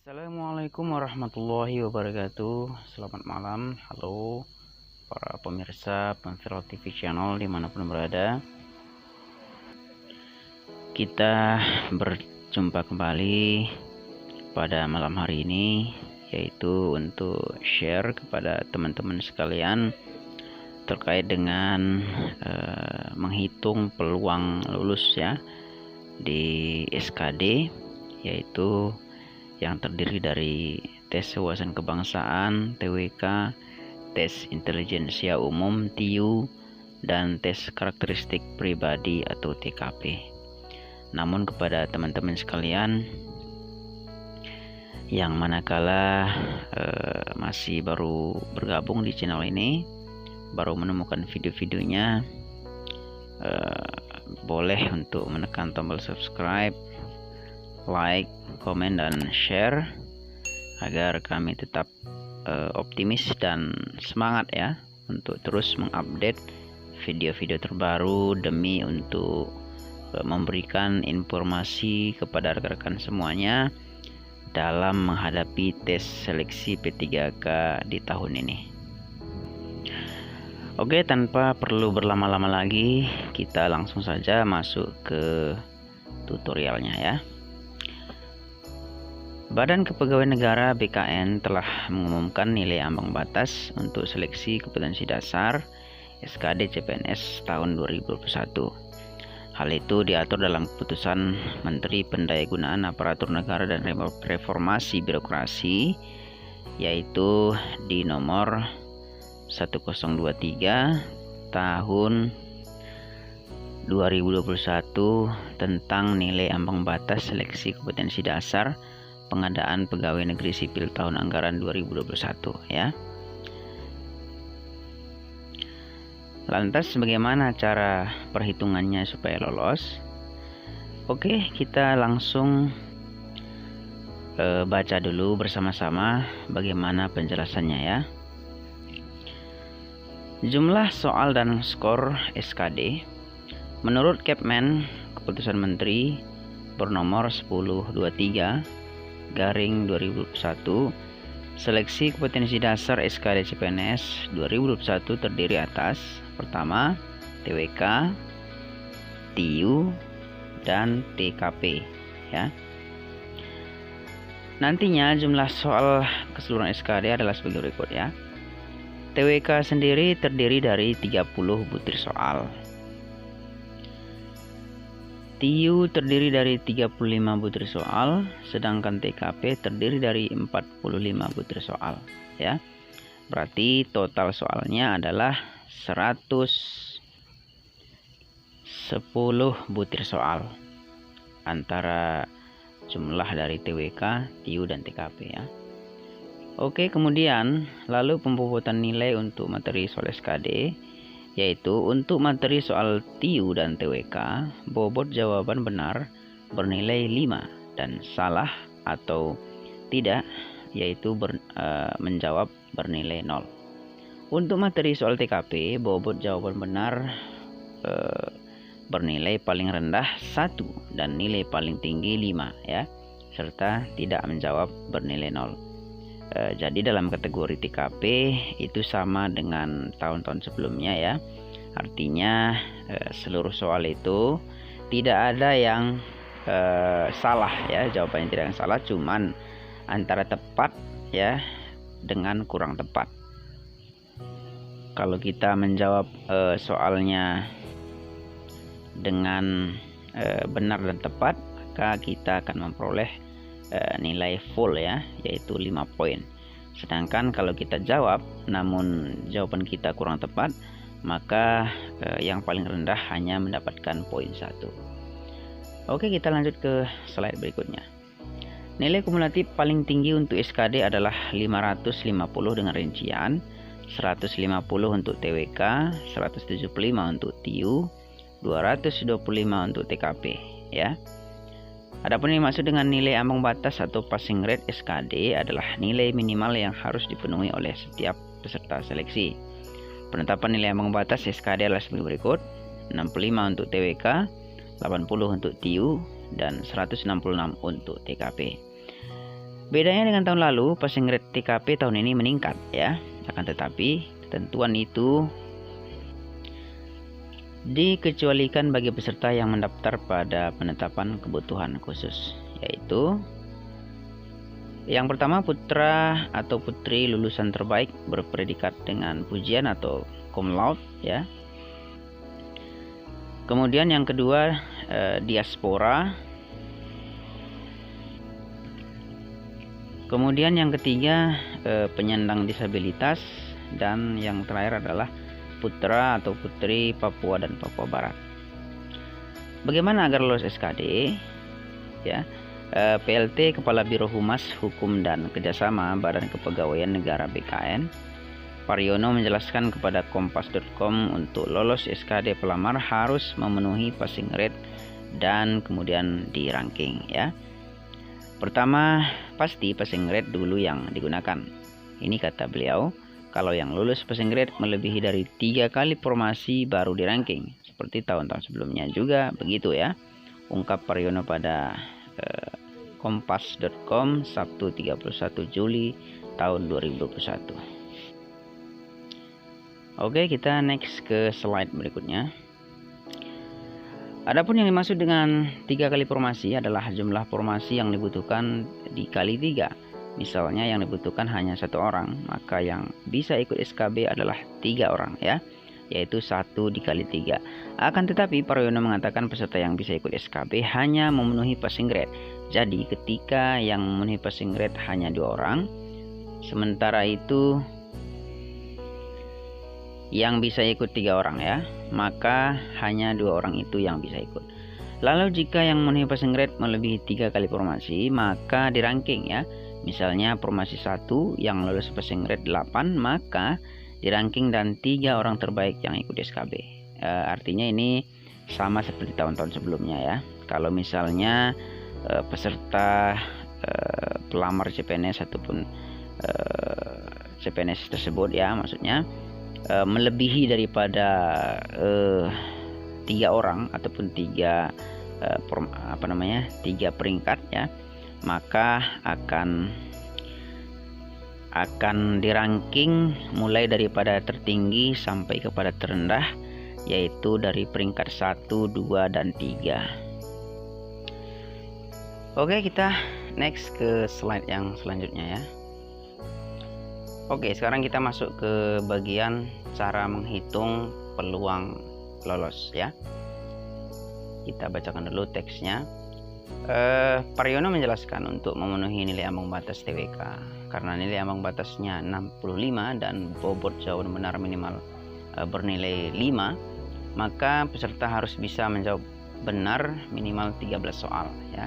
Assalamualaikum warahmatullahi wabarakatuh. Selamat malam, halo para pemirsa Pemviral TV Channel dimanapun berada. Kita berjumpa kembali pada malam hari ini, yaitu untuk share kepada teman-teman sekalian terkait dengan menghitung peluang lulus ya di SKD, yaitu yang terdiri dari tes wawasan kebangsaan TWK, tes intelijensia umum TIU, dan tes karakteristik pribadi atau TKP. Namun kepada teman-teman sekalian yang manakala masih baru bergabung di channel ini, baru menemukan video-videonya, boleh untuk menekan tombol subscribe, like, komen, dan share agar kami tetap optimis dan semangat ya untuk terus mengupdate video-video terbaru demi untuk memberikan informasi kepada rekan-rekan semuanya dalam menghadapi tes seleksi P3K di tahun ini. Oke, tanpa perlu berlama-lama lagi, kita langsung saja masuk ke tutorialnya ya. Badan Kepegawaian Negara BKN telah mengumumkan nilai ambang batas untuk seleksi kompetensi dasar SKD CPNS tahun 2021. Hal itu diatur dalam keputusan Menteri Pendayagunaan Aparatur Negara dan Reformasi Birokrasi, yaitu di nomor 1023 tahun 2021 tentang nilai ambang batas seleksi kompetensi dasar pengadaan pegawai negeri sipil tahun anggaran 2021 ya. Lantas bagaimana cara perhitungannya supaya lolos? Oke, kita langsung baca dulu bersama-sama bagaimana penjelasannya ya. Jumlah soal dan skor SKD menurut Kepmen Keputusan Menteri bernomor 1023/2021, seleksi kompetensi dasar SKD CPNS 2021 terdiri atas: pertama, TWK, TIU, dan TKP ya. Nantinya jumlah soal keseluruhan SKD adalah sebagai berikut ya. TWK sendiri terdiri dari 30 butir soal. TIU terdiri dari 35 butir soal, sedangkan TKP terdiri dari 45 butir soal ya. Berarti total soalnya adalah 110 butir soal antara jumlah dari TWK, TIU, dan TKP ya. Oke, kemudian lalu pembobotan nilai untuk materi soal SKD, yaitu untuk materi soal TIU dan TWK, bobot jawaban benar bernilai 5 dan salah atau tidak yaitu menjawab bernilai 0. Untuk materi soal TKP, bobot jawaban benar bernilai paling rendah 1 dan nilai paling tinggi 5 ya, serta tidak menjawab bernilai 0. Jadi dalam kategori TKP itu sama dengan tahun-tahun sebelumnya ya. Artinya seluruh soal itu tidak ada yang salah ya, jawabannya tidak yang salah, cuman antara tepat ya dengan kurang tepat. Kalau kita menjawab soalnya dengan benar dan tepat, maka kita akan memperoleh nilai full ya, yaitu 5 poin. Sedangkan kalau kita jawab namun jawaban kita kurang tepat, maka yang paling rendah hanya mendapatkan poin 1. Oke, kita lanjut ke slide berikutnya. Nilai kumulatif paling tinggi untuk SKD adalah 550 dengan rincian 150 untuk TWK, 175 untuk TIU, 225 untuk TKP ya. Adapun yang dimaksud dengan nilai ambang batas atau passing rate SKD adalah nilai minimal yang harus dipenuhi oleh setiap peserta seleksi. Penetapan nilai ambang batas SKD adalah sebagai berikut: 65 untuk TWK, 80 untuk TIU, dan 166 untuk TKP. Bedanya dengan tahun lalu, passing rate TKP tahun ini meningkat ya. Akan tetapi ketentuan itu dikecualikan bagi peserta yang mendaftar pada penetapan kebutuhan khusus, yaitu yang pertama putra atau putri lulusan terbaik berpredikat dengan pujian atau cum laude ya. Kemudian yang kedua diaspora. Kemudian yang ketiga penyandang disabilitas, dan yang terakhir adalah putra atau putri Papua dan Papua Barat. Bagaimana agar lolos SKD? Ya, PLT Kepala Biro Humas Hukum dan Kerjasama Badan Kepegawaian Negara BKN, Paryono menjelaskan kepada kompas.com untuk lolos SKD pelamar harus memenuhi passing rate dan kemudian di ranking ya. Pertama, pasti passing rate dulu yang digunakan. Ini kata beliau, kalau yang lulus passing rate melebihi dari 3 kali formasi baru di ranking. Seperti tahun-tahun sebelumnya juga begitu ya. Ungkap Paryono pada kompas.com Sabtu 31 Juli tahun 2021. Oke, kita next ke slide berikutnya. Adapun yang dimaksud dengan 3 kali formasi adalah jumlah formasi yang dibutuhkan dikali 3. Misalnya yang dibutuhkan hanya 1 orang, maka yang bisa ikut SKB adalah 3 orang ya, yaitu 1 dikali 3. Akan tetapi Paryono mengatakan peserta yang bisa ikut SKB hanya memenuhi passing grade. Jadi ketika yang memenuhi passing grade hanya 2 orang, sementara itu yang bisa ikut 3 orang ya, maka hanya 2 orang itu yang bisa ikut. Lalu jika yang memenuhi passing grade melebihi 3 kali formasi, maka di ranking ya. Misalnya formasi 1 yang lulus passing grade 8, maka di ranking dan 3 orang terbaik yang ikut SKB. Artinya ini sama seperti tahun-tahun sebelumnya ya. Kalau misalnya peserta pelamar CPNS ataupun CPNS tersebut ya, maksudnya melebihi daripada 3 orang ataupun 3 peringkat ya, maka akan diranking mulai daripada tertinggi sampai kepada terendah, yaitu dari peringkat 1, 2, dan 3. Oke, kita next ke slide yang selanjutnya ya. Oke, sekarang kita masuk ke bagian cara menghitung peluang lolos ya. Kita bacakan dulu teksnya. Paryono menjelaskan untuk memenuhi nilai ambang batas TWK, karena nilai ambang batasnya 65 dan bobot jawaban benar minimal bernilai 5, maka peserta harus bisa menjawab benar minimal 13 soal ya.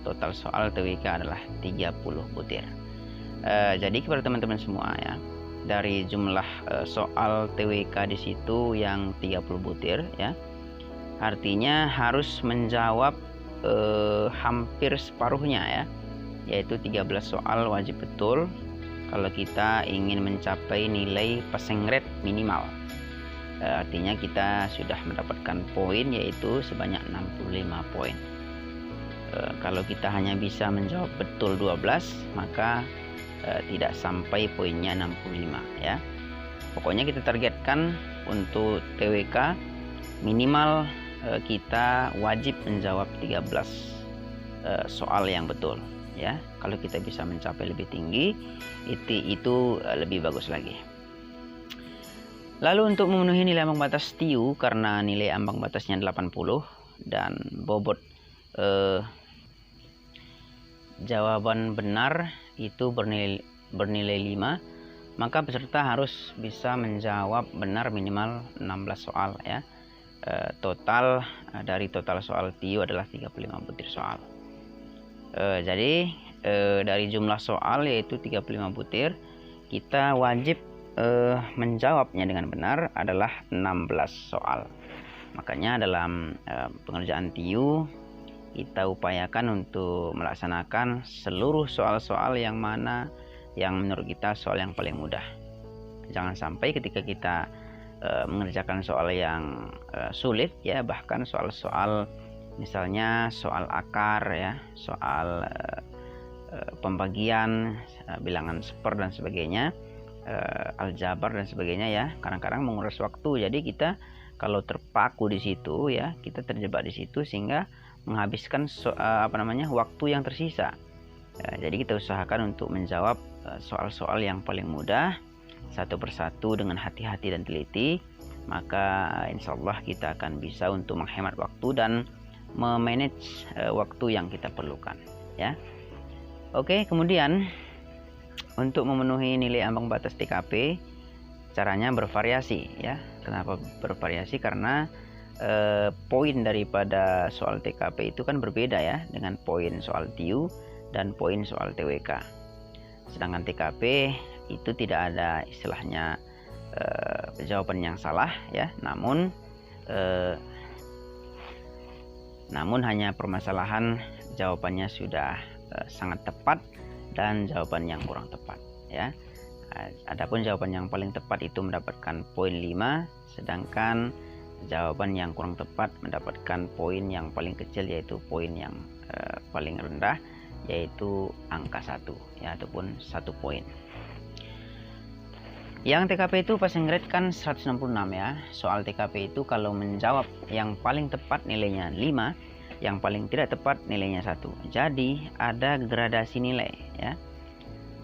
Total soal TWK adalah 30 butir. Jadi kepada teman-teman semua ya, dari jumlah soal TWK di situ yang 30 butir ya, artinya harus menjawab hampir separuhnya ya, yaitu 13 soal wajib betul kalau kita ingin mencapai nilai passing rate minimal. Artinya kita sudah mendapatkan poin yaitu sebanyak 65 poin. Kalau kita hanya bisa menjawab betul 12, maka tidak sampai poinnya 65 ya. Pokoknya kita targetkan untuk TWK minimal kita wajib menjawab 13 soal yang betul ya. Kalau kita bisa mencapai lebih tinggi itu lebih bagus lagi. Lalu untuk memenuhi nilai ambang batas TIU, karena nilai ambang batasnya 80 dan bobot jawaban benar itu bernilai 5, maka peserta harus bisa menjawab benar minimal 16 soal ya. Total dari total soal TIU adalah 35 butir soal. Jadi dari jumlah soal yaitu 35 butir, kita wajib menjawabnya dengan benar adalah 16 soal. Makanya dalam pengerjaan TIU kita upayakan untuk melaksanakan seluruh soal-soal yang mana yang menurut kita soal yang paling mudah. Jangan sampai ketika kita mengerjakan soal yang sulit ya, bahkan soal-soal misalnya soal akar ya, soal pembagian, bilangan seper dan sebagainya, aljabar dan sebagainya ya, kadang-kadang menguras waktu. Jadi kita kalau terpaku di situ ya, kita terjebak di situ sehingga menghabiskan waktu yang tersisa. Jadi kita usahakan untuk menjawab soal-soal yang paling mudah satu persatu dengan hati-hati dan teliti, maka insya Allah kita akan bisa untuk menghemat waktu dan memanage waktu yang kita perlukan ya. Oke, kemudian untuk memenuhi nilai ambang batas TKP caranya bervariasi ya. Kenapa bervariasi? Karena poin daripada soal TKP itu kan berbeda ya dengan poin soal TIU dan poin soal TWK. Sedangkan TKP itu tidak ada istilahnya jawaban yang salah ya, namun hanya permasalahan jawabannya sudah sangat tepat dan jawaban yang kurang tepat ya. Adapun jawaban yang paling tepat itu mendapatkan poin 5, sedangkan jawaban yang kurang tepat mendapatkan poin yang paling kecil, yaitu poin yang paling rendah, yaitu angka 1 ya, ataupun 1 poin. Yang TKP itu passing grade kan 166 ya. Soal TKP itu kalau menjawab yang paling tepat nilainya 5, yang paling tidak tepat nilainya 1. Jadi ada gradasi nilai ya.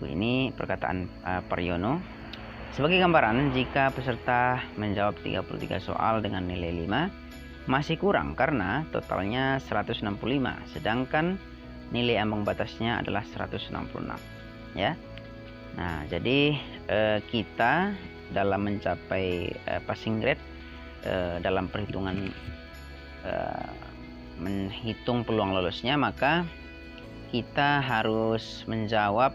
Ini perkataan Paryono. Sebagai gambaran, jika peserta menjawab 33 soal dengan nilai 5 masih kurang karena totalnya 165, sedangkan nilai ambang batasnya adalah 166 ya. Nah, jadi kita dalam mencapai passing grade dalam perhitungan menghitung peluang lolosnya, maka kita harus menjawab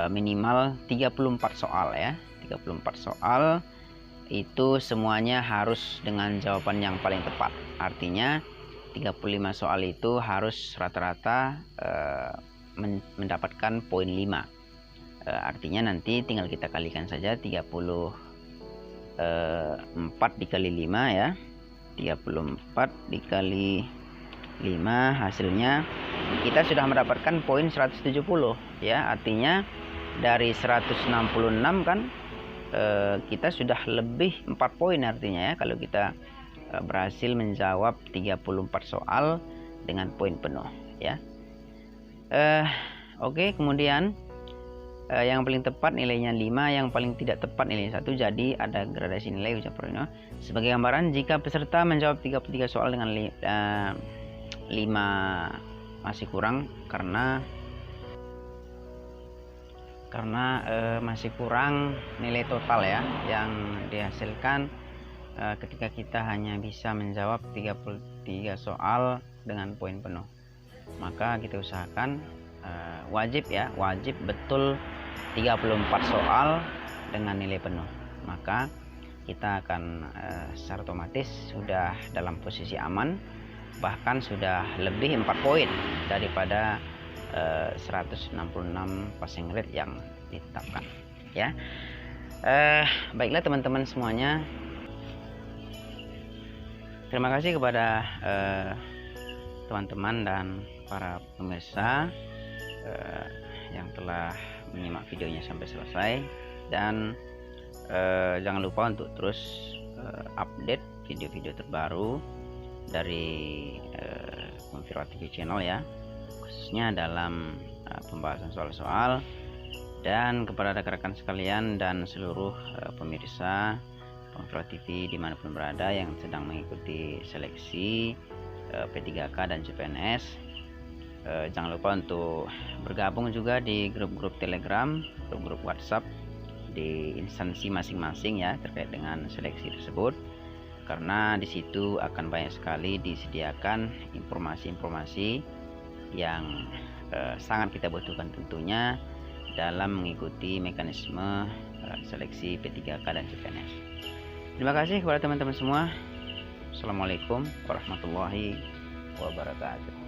minimal 34 soal ya. 34 soal itu semuanya harus dengan jawaban yang paling tepat. Artinya 35 soal itu harus rata-rata mendapatkan poin 5. Artinya nanti tinggal kita kalikan saja 34 dikali 5 ya. 34 dikali 5 hasilnya kita sudah mendapatkan poin 170 ya. Artinya dari 166 kan kita sudah lebih 4 poin artinya ya, kalau kita berhasil menjawab 34 soal dengan poin penuh ya. Oke, kemudian yang paling tepat nilainya 5, yang paling tidak tepat nilainya 1. Jadi ada gradasi nilai ucap Paryono. Sebagai gambaran, jika peserta menjawab 33 soal dengan 5 masih kurang karena masih kurang nilai total ya yang dihasilkan ketika kita hanya bisa menjawab 33 soal dengan poin penuh. Maka kita usahakan wajib betul 34 soal dengan nilai penuh, maka kita akan secara otomatis sudah dalam posisi aman, bahkan sudah lebih 4 poin daripada 166 passing grade yang ditetapkan ya. Baiklah teman-teman semuanya, terima kasih kepada teman-teman dan para pemirsa yang telah menyimak videonya sampai selesai, dan jangan lupa untuk terus update video-video terbaru dari Konfirwa TV channel ya, khususnya dalam pembahasan soal-soal. Dan kepada rekan-rekan sekalian dan seluruh pemirsa Konfirwa TV dimanapun berada yang sedang mengikuti seleksi P3K dan CPNS, jangan lupa untuk bergabung juga di grup-grup Telegram, grup-grup WhatsApp di instansi masing-masing ya terkait dengan seleksi tersebut, karena di situ akan banyak sekali disediakan informasi-informasi yang sangat kita butuhkan tentunya dalam mengikuti mekanisme seleksi P3K dan CPNS. Terima kasih kepada teman-teman semua. Assalamualaikum warahmatullahi wabarakatuh.